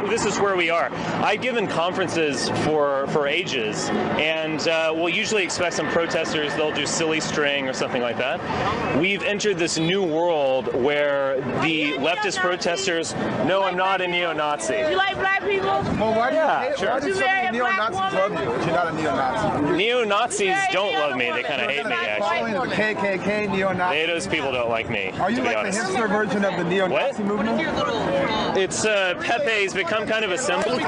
this is where we are. I've given conferences for ages, and we'll usually expect some protesters, they'll do silly string or something like that. We've entered this new world where the leftist protesters, no, I'm not a neo-Nazi. You like black people? Well, why do sure. Why do so many neo-Nazis love you if you're not a neo-Nazi? Neo-Nazis don't love me, they kind of hate me, actually. Following the KKK, neo-Nazi. Those people don't like me, Are you to be like honest. the hipster version of the neo-Nazi movement? It's Pepe's become kind of a symbol.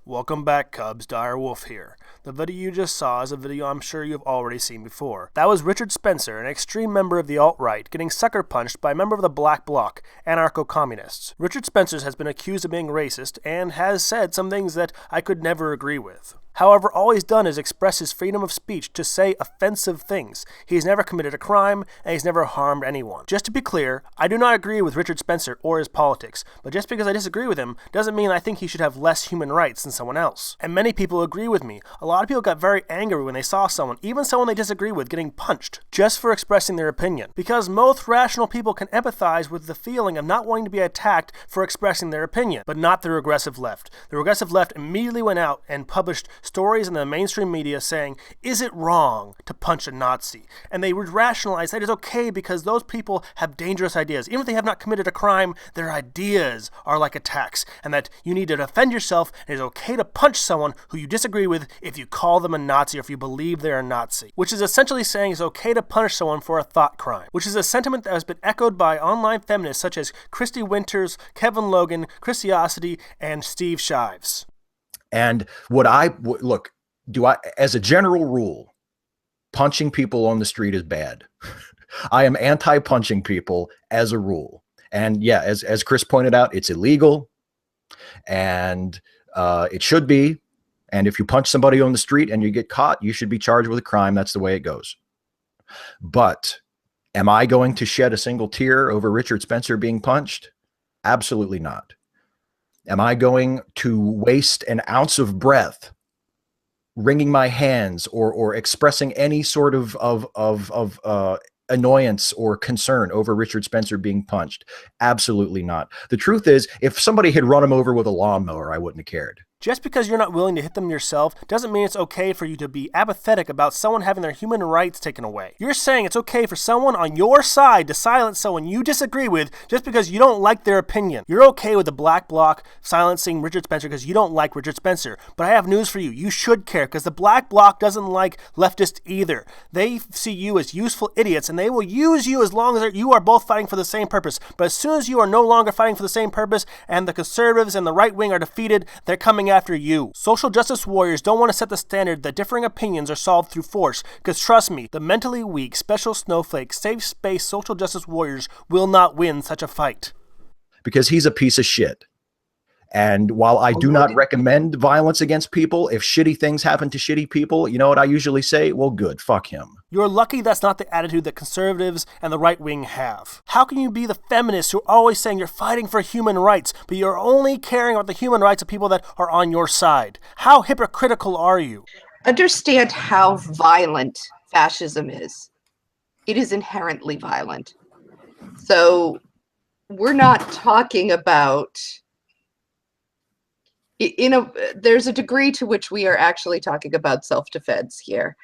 Welcome back, Cubs. Dire Wolf here. The video you just saw is a video I'm sure you've already seen before. That was Richard Spencer, an extreme member of the alt-right, getting sucker punched by a member of the Black Bloc, anarcho-communists. Richard Spencer has been accused of being racist and has said some things that I could never agree with. However, all he's done is express his freedom of speech to say offensive things. He's never committed a crime, and he's never harmed anyone. Just to be clear, I do not agree with Richard Spencer or his politics, but just because I disagree with him doesn't mean I think he should have less human rights than someone else. And many people agree with me. A lot of people got very angry when they saw someone, even someone they disagree with, getting punched, just for expressing their opinion. Because most rational people can empathize with the feeling of not wanting to be attacked for expressing their opinion, but not the regressive left. The regressive left immediately went out and published stories in the mainstream media saying, is it wrong to punch a Nazi? And they would rationalize that it's okay because those people have dangerous ideas. Even if they have not committed a crime, their ideas are like attacks, and that you need to defend yourself, and it's okay to punch someone who you disagree with if you call them a Nazi or if you believe they're a Nazi. Which is essentially saying it's okay to punish someone for a thought crime. Which is a sentiment that has been echoed by online feminists such as Christy Winters, Kevin Logan, Chrisiousity, and Steve Shives. And as a general rule, punching people on the street is bad. I am anti-punching people as a rule. And yeah, as Chris pointed out, it's illegal and it should be. And if you punch somebody on the street and you get caught, you should be charged with a crime. That's the way it goes. But am I going to shed a single tear over Richard Spencer being punched? Absolutely not. Am I going to waste an ounce of breath wringing my hands or expressing any sort of annoyance or concern over Richard Spencer being punched? Absolutely not. The truth is, if somebody had run him over with a lawnmower, I wouldn't have cared. Just because you're not willing to hit them yourself doesn't mean it's okay for you to be apathetic about someone having their human rights taken away. You're saying it's okay for someone on your side to silence someone you disagree with just because you don't like their opinion. You're okay with the Black Bloc silencing Richard Spencer because you don't like Richard Spencer. But I have news for you. You should care because the Black Bloc doesn't like leftists either. They see you as useful idiots and they will use you as long as you are both fighting for the same purpose. But as soon as you are no longer fighting for the same purpose and the conservatives and the right wing are defeated, they're coming after you. Social justice warriors don't want to set the standard that differing opinions are solved through force, because trust me, the mentally weak, special snowflake, safe space social justice warriors will not win such a fight. Because he's a piece of shit. And while I do not recommend violence against people, if shitty things happen to shitty people, you know what I usually say? Well, good, fuck him. You're lucky that's not the attitude that conservatives and the right wing have. How can you be the feminists who are always saying you're fighting for human rights, but you're only caring about the human rights of people that are on your side? How hypocritical are you? Understand how violent fascism is. It is inherently violent. So we're not talking about... there's a degree to which we are actually talking about self-defense here.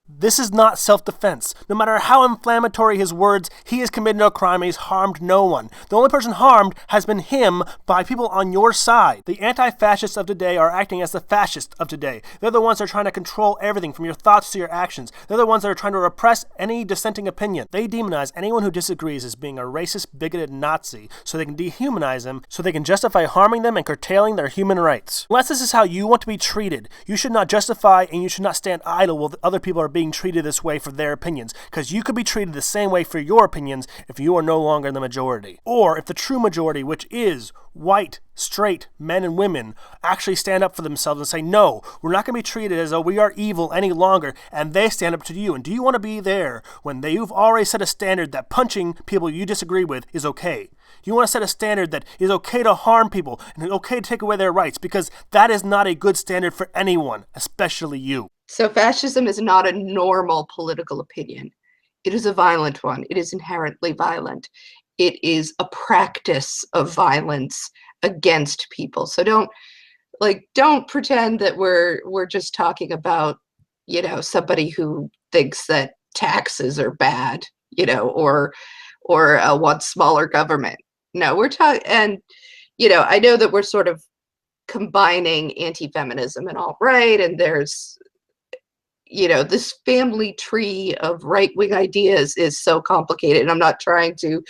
This is not self-defense. No matter how inflammatory his words, he has committed no crime and he's harmed no one. The only person harmed has been him by people on your side. The anti-fascists of today are acting as the fascists of today. They're the ones that are trying to control everything from your thoughts to your actions. They're the ones that are trying to repress any dissenting opinion. They demonize anyone who disagrees as being a racist, bigoted Nazi so they can dehumanize them, so they can justify harming them and curtailing their human rights. Unless this is how you want to be treated, you should not justify and you should not stand idle while other people are being treated this way for their opinions, because you could be treated the same way for your opinions if you are no longer the majority. Or if the true majority, which is white, straight men and women, actually stand up for themselves and say, no, we're not going to be treated as though we are evil any longer, and they stand up to you. And do you want to be there when you've already set a standard that punching people you disagree with is okay? You want to set a standard that is okay to harm people and it's okay to take away their rights, because that is not a good standard for anyone, especially you. So fascism is not a normal political opinion. It is a violent one. It is inherently violent. It is a practice of violence against people. So don't pretend that we're just talking about, somebody who thinks that taxes are bad, or wants smaller government. No, we're talking, and I know that we're sort of combining anti-feminism and alt-right, and there's this family tree of right-wing ideas is so complicated, and I'm not trying to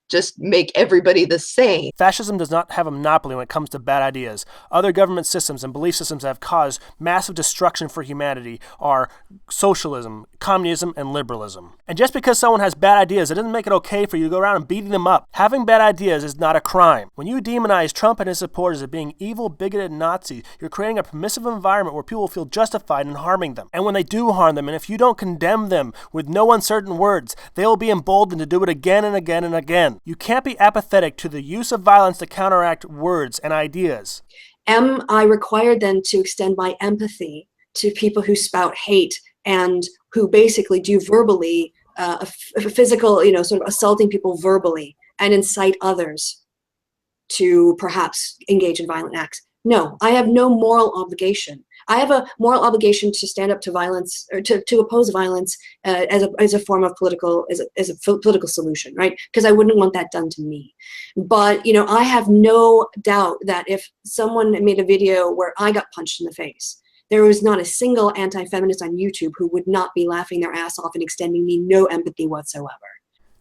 just make everybody the same. Fascism does not have a monopoly when it comes to bad ideas. Other government systems and belief systems that have caused massive destruction for humanity are socialism, communism, and liberalism. And just because someone has bad ideas, it doesn't make it okay for you to go around and beating them up. Having bad ideas is not a crime. When you demonize Trump and his supporters as being evil, bigoted Nazis, you're creating a permissive environment where people will feel justified in harming them. And when they do harm them, and if you don't condemn them with no uncertain words, they will be emboldened to do it again and again and again. You can't be apathetic to the use of violence to counteract words and ideas. Am I required then to extend my empathy to people who spout hate and who basically do verbally, physical, sort of assaulting people verbally and incite others to perhaps engage in violent acts? No, I have no moral obligation. I have a moral obligation to stand up to violence, or to oppose violence as a form of political, as a political solution, right? Because I wouldn't want that done to me. But, I have no doubt that if someone made a video where I got punched in the face, there was not a single anti-feminist on YouTube who would not be laughing their ass off and extending me no empathy whatsoever.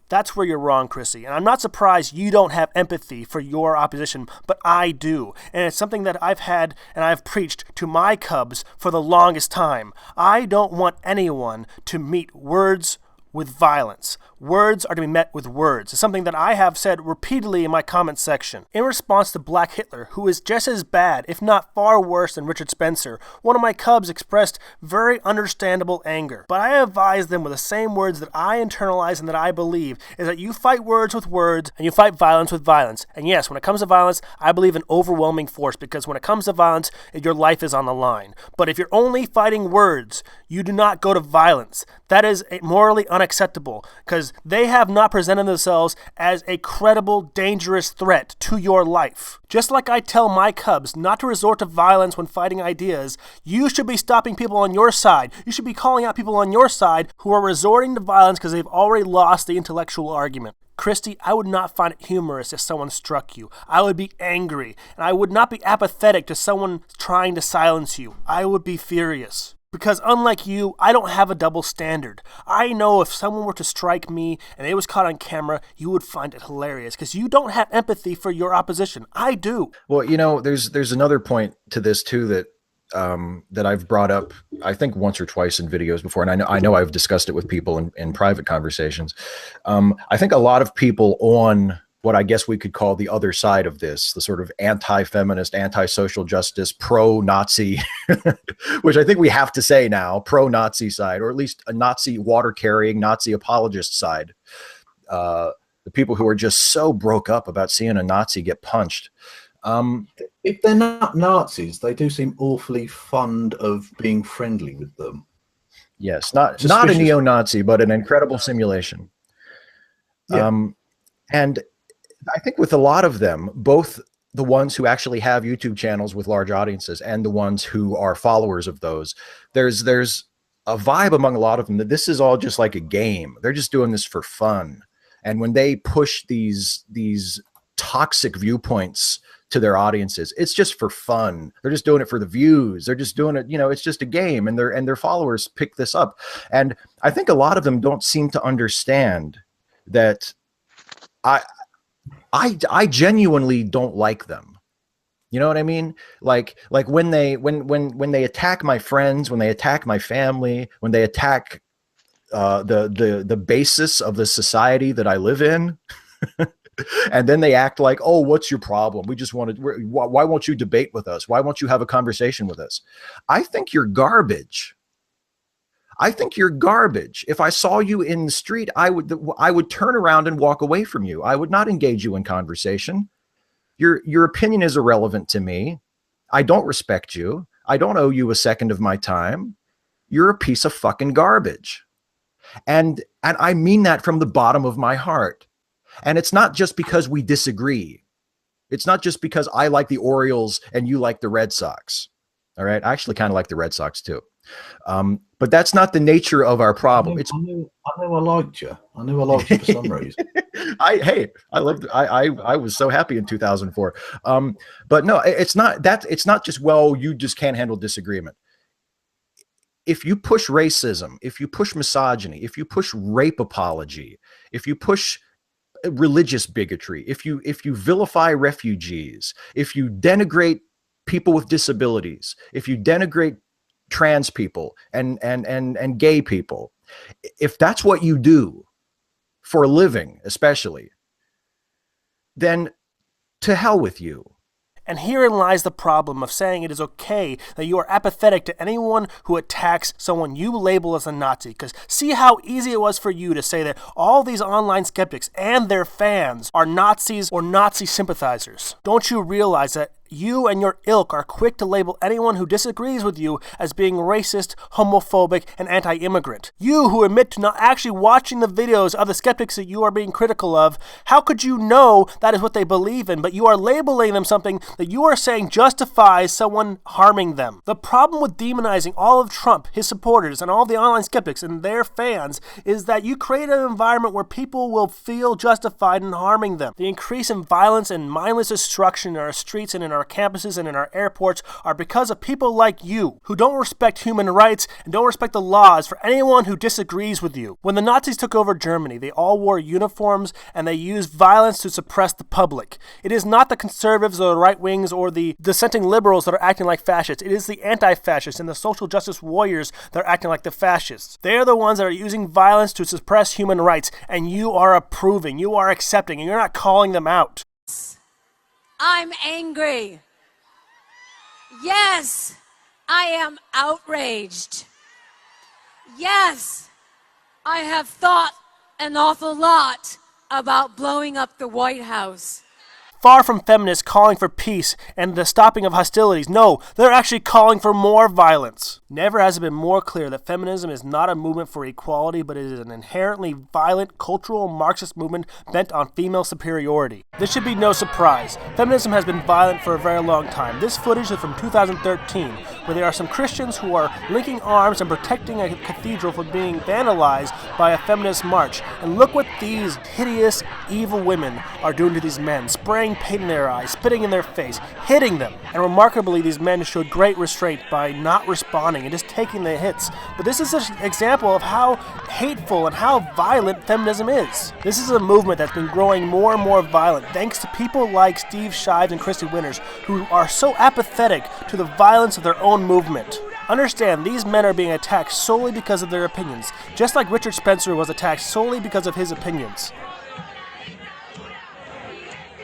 That's where you're wrong, Chrissy. And I'm not surprised you don't have empathy for your opposition, but I do. And it's something that I've had and I've preached to my cubs for the longest time. I don't want anyone to meet words with violence. Words are to be met with words. It's something that I have said repeatedly in my comment section. In response to Black Hitler, who is just as bad, if not far worse than Richard Spencer, one of my cubs expressed very understandable anger. But I advise them with the same words that I internalize and that I believe, is that you fight words with words and you fight violence with violence. And yes, when it comes to violence, I believe in overwhelming force, because when it comes to violence, your life is on the line. But if you're only fighting words, you do not go to violence. That is morally unacceptable, because they have not presented themselves as a credible, dangerous threat to your life. Just like I tell my cubs not to resort to violence when fighting ideas, you should be stopping people on your side. You should be calling out people on your side who are resorting to violence because they've already lost the intellectual argument. Christy, I would not find it humorous if someone struck you. I would be angry, and I would not be apathetic to someone trying to silence you. I would be furious. Because unlike you, I don't have a double standard. I know if someone were to strike me and it was caught on camera, you would find it hilarious because you don't have empathy for your opposition. I do. Well, there's another point to this too that that I've brought up, I think once or twice in videos before, and I know I've discussed it with people in private conversations. I think a lot of people on what I guess we could call the other side of this, the sort of anti-feminist, anti-social justice, pro-Nazi, which I think we have to say now, pro-Nazi side, or at least a Nazi water-carrying, Nazi apologist side. The people who are just so broke up about seeing a Nazi get punched. If they're not Nazis, they do seem awfully fond of being friendly with them. Yes, not a neo-Nazi, but an incredible simulation. Yeah. And I think with a lot of them, both the ones who actually have YouTube channels with large audiences and the ones who are followers of those, there's a vibe among a lot of them that this is all just like a game. They're just doing this for fun. And when they push these toxic viewpoints to their audiences, it's just for fun. They're just doing it for the views. They're just doing it, it's just a game, and their followers pick this up. And I think a lot of them don't seem to understand that I genuinely don't like them. You know what I mean? Like when they attack my friends, when they attack my family, when they attack the basis of the society that I live in, and then they act like, oh, what's your problem? We just why won't you debate with us? Why won't you have a conversation with us? I think you're garbage. I think you're garbage. If I saw you in the street, I would turn around and walk away from you. I would not engage you in conversation. Your opinion is irrelevant to me. I don't respect you. I don't owe you a second of my time. you're a piece of fucking garbage. And I mean that from the bottom of my heart. And it's not just because we disagree. It's not just because I like the Orioles and you like the Red Sox. All right. I actually kind of like the Red Sox too. But that's not the nature of our problem. I knew I liked you. I knew I liked you for some reason. I was so happy in 2004. But no, it's not that. It's not just, well, you just can't handle disagreement. If you push racism, if you push misogyny, if you push rape apology, if you push religious bigotry, if you vilify refugees, if you denigrate people with disabilities, if you denigrate trans people and gay people, if that's what you do for a living, especially, then to hell with you. And herein lies the problem of saying it is okay that you are apathetic to anyone who attacks someone you label as a Nazi. Because see how easy it was for you to say that all these online skeptics and their fans are Nazis or Nazi sympathizers. Don't you realize that you and your ilk are quick to label anyone who disagrees with you as being racist, homophobic, and anti-immigrant? You who admit to not actually watching the videos of the skeptics that you are being critical of, how could you know that is what they believe in, but you are labeling them something that you are saying justifies someone harming them? The problem with demonizing all of Trump, his supporters, and all the online skeptics and their fans is that you create an environment where people will feel justified in harming them. The increase in violence and mindless destruction in our streets and in our campuses and in our airports are because of people like you who don't respect human rights and don't respect the laws for anyone who disagrees with you. When the Nazis took over Germany, they all wore uniforms and they used violence to suppress the public. It is not the conservatives or the right wings or the dissenting liberals that are acting like fascists. It is the anti-fascists and the social justice warriors that are acting like the fascists. They are the ones that are using violence to suppress human rights, and you are approving, you are accepting, and you're not calling them out. I'm angry. Yes, I am outraged. Yes, I have thought an awful lot about blowing up the White House. Far from feminists calling for peace and the stopping of hostilities. No, they're actually calling for more violence. Never has it been more clear that feminism is not a movement for equality, but it is an inherently violent, cultural, Marxist movement bent on female superiority. This should be no surprise. Feminism has been violent for a very long time. This footage is from 2013, where there are some Christians who are linking arms and protecting a cathedral from being vandalized by a feminist march. And look what these hideous, evil women are doing to these men, spraying paint in their eyes, spitting in their face, hitting them. And remarkably, these men showed great restraint by not responding and just taking the hits. But this is an example of how hateful and how violent feminism is. This is a movement that's been growing more and more violent thanks to people like Steve Shives and Christy Winters, who are so apathetic to the violence of their own movement. Understand, these men are being attacked solely because of their opinions, just like Richard Spencer was attacked solely because of his opinions.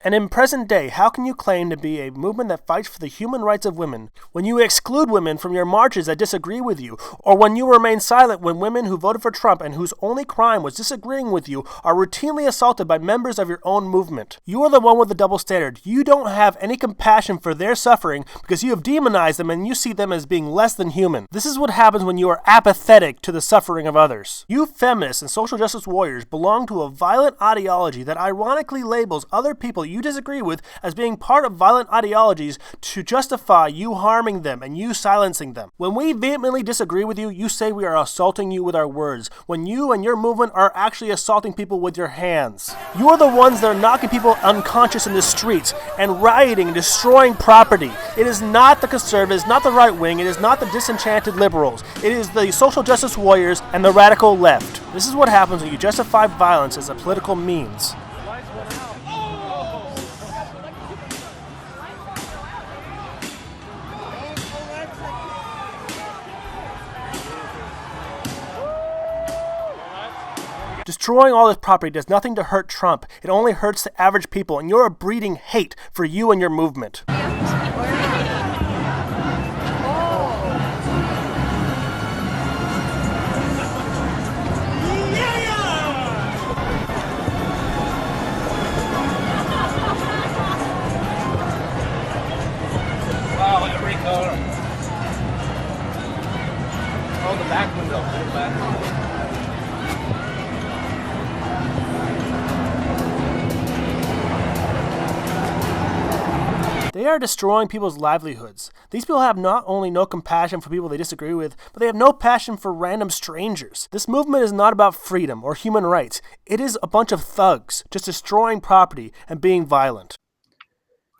And in present day, how can you claim to be a movement that fights for the human rights of women when you exclude women from your marches that disagree with you, or when you remain silent when women who voted for Trump and whose only crime was disagreeing with you are routinely assaulted by members of your own movement? You are the one with the double standard. You don't have any compassion for their suffering because you have demonized them and you see them as being less than human. This is what happens when you are apathetic to the suffering of others. You feminists and social justice warriors belong to a violent ideology that ironically labels other people you disagree with as being part of violent ideologies to justify you harming them and you silencing them. When we vehemently disagree with you, you say we are assaulting you with our words, when you and your movement are actually assaulting people with your hands. You are the ones that are knocking people unconscious in the streets and rioting and destroying property. It is not the conservatives, not the right wing, it is not the disenchanted liberals. It is the social justice warriors and the radical left. This is what happens when you justify violence as a political means. Destroying all this property does nothing to hurt Trump. It only hurts the average people, and you're breeding hate for you and your movement. Wow, every color. Oh, the back. They are destroying people's livelihoods. These people have not only no compassion for people they disagree with, but they have no passion for random strangers. This movement is not about freedom or human rights. It is a bunch of thugs just destroying property and being violent.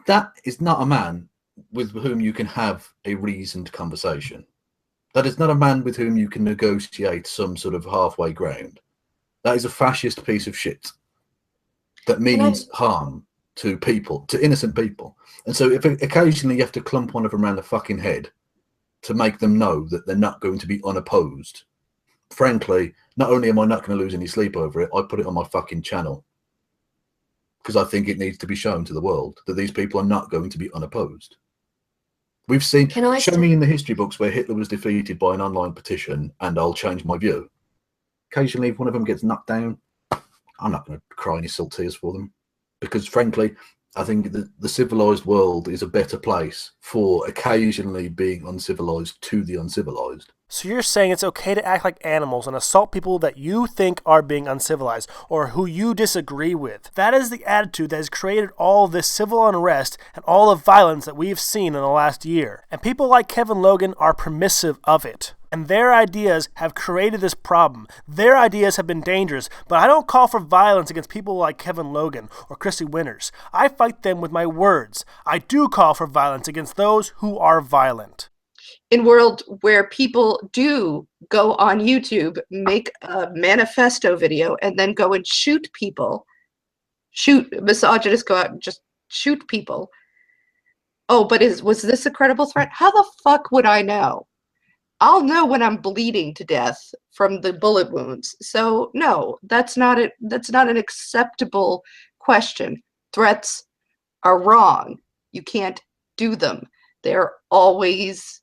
That is not a man with whom you can have a reasoned conversation. That is not a man with whom you can negotiate some sort of halfway ground. That is a fascist piece of shit that means harm to people, to innocent people. And so if occasionally you have to clump one of them around the fucking head to make them know that they're not going to be unopposed, frankly, not only am I not going to lose any sleep over it, I put it on my fucking channel because I think it needs to be shown to the world that these people are not going to be unopposed. We've seen, show me in the history books where Hitler was defeated by an online petition and I'll change my view. Occasionally, if one of them gets knocked down, I'm not going to cry any salt tears for them because, frankly, I think the civilized world is a better place for occasionally being uncivilized to the uncivilized. So you're saying it's okay to act like animals and assault people that you think are being uncivilized or who you disagree with. That is the attitude that has created all this civil unrest and all the violence that we've seen in the last year. And people like Kevin Logan are permissive of it. And their ideas have created this problem. Their ideas have been dangerous, but I don't call for violence against people like Kevin Logan or Christy Winters. I fight them with my words. I do call for violence against those who are violent. In a world where people do go on YouTube, make a manifesto video, and then go and shoot people, misogynists go out and just shoot people. Oh, but was this a credible threat? How the fuck would I know? I'll know when I'm bleeding to death from the bullet wounds. So no, that's not it. That's not an acceptable question. Threats are wrong. You can't do them. They're always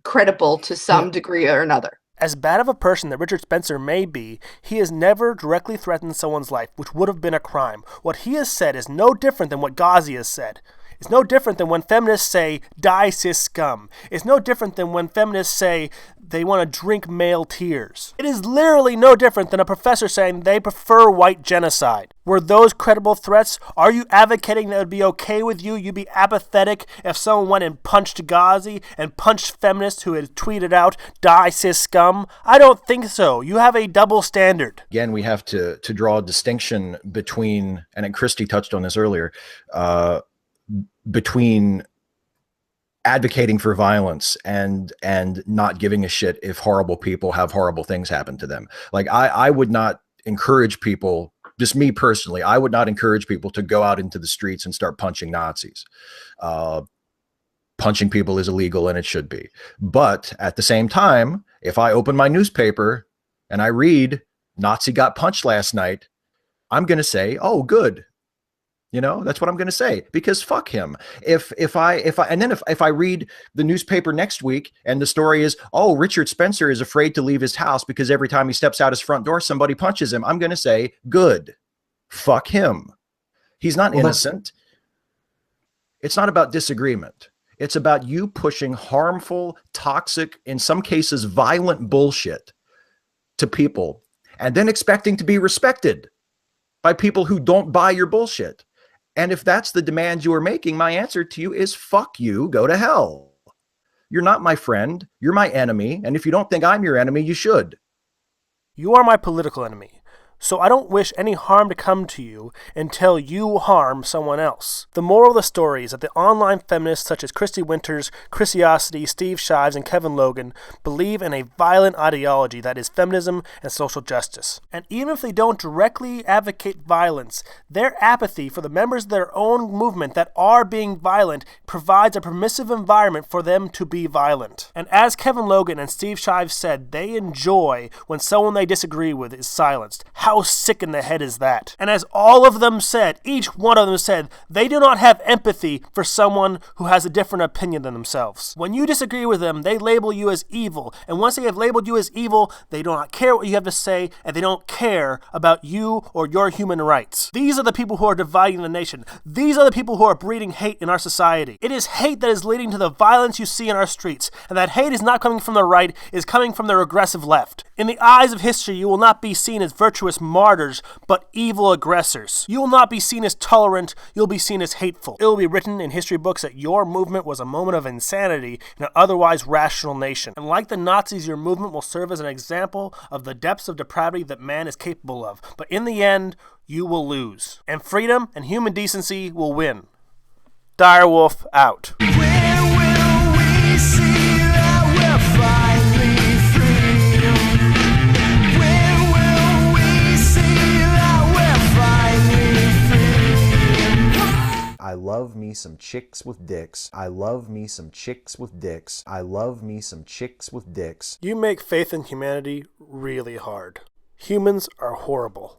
credible to some degree or another. As bad of a person that Richard Spencer may be, he has never directly threatened someone's life, which would have been a crime. What he has said is no different than what Ghazi has said. It's no different than when feminists say, die cis scum. It's no different than when feminists say they want to drink male tears. It is literally no different than a professor saying they prefer white genocide. Were those credible threats? Are you advocating that it would be okay with you? You'd be apathetic if someone went and punched Ghazi and punched feminists who had tweeted out, die cis scum? I don't think so. You have a double standard. Again, we have to draw a distinction between, and Christy touched on this earlier, between advocating for violence and not giving a shit if horrible people have horrible things happen to them. Like I would not encourage people, just me personally, I would not encourage people to go out into the streets and start punching Nazis. Punching people is illegal and it should be. But at the same time, if I open my newspaper and I read Nazi got punched last night, I'm going to say, oh, good. You know, that's what I'm going to say, because fuck him. If I read the newspaper next week and the story is, oh, Richard Spencer is afraid to leave his house because every time he steps out his front door, somebody punches him, I'm going to say, good. Fuck him. He's not innocent. It's not about disagreement. It's about you pushing harmful, toxic, in some cases, violent bullshit to people and then expecting to be respected by people who don't buy your bullshit. And if that's the demand you are making, my answer to you is fuck you, go to hell. You're not my friend, you're my enemy, and if you don't think I'm your enemy, you should. You are my political enemy. So I don't wish any harm to come to you until you harm someone else. The moral of the story is that the online feminists such as Christy Winters, Chrisiousity, Steve Shives, and Kevin Logan believe in a violent ideology that is feminism and social justice. And even if they don't directly advocate violence, their apathy for the members of their own movement that are being violent provides a permissive environment for them to be violent. And as Kevin Logan and Steve Shives said, they enjoy when someone they disagree with is silenced. How sick in the head is that? And as all of them said, each one of them said, they do not have empathy for someone who has a different opinion than themselves. When you disagree with them, they label you as evil. And once they have labeled you as evil, they do not care what you have to say, and they don't care about you or your human rights. These are the people who are dividing the nation. These are the people who are breeding hate in our society. It is hate that is leading to the violence you see in our streets. And that hate is not coming from the right, it is coming from the regressive left. In the eyes of history, you will not be seen as virtuous martyrs, but evil aggressors. You will not be seen as tolerant, you'll be seen as hateful. It will be written in history books that your movement was a moment of insanity in an otherwise rational nation. And like the Nazis, your movement will serve as an example of the depths of depravity that man is capable of. But in the end, you will lose. And freedom and human decency will win. Direwolf out. I love me some chicks with dicks. I love me some chicks with dicks. I love me some chicks with dicks. You make faith in humanity really hard. Humans are horrible.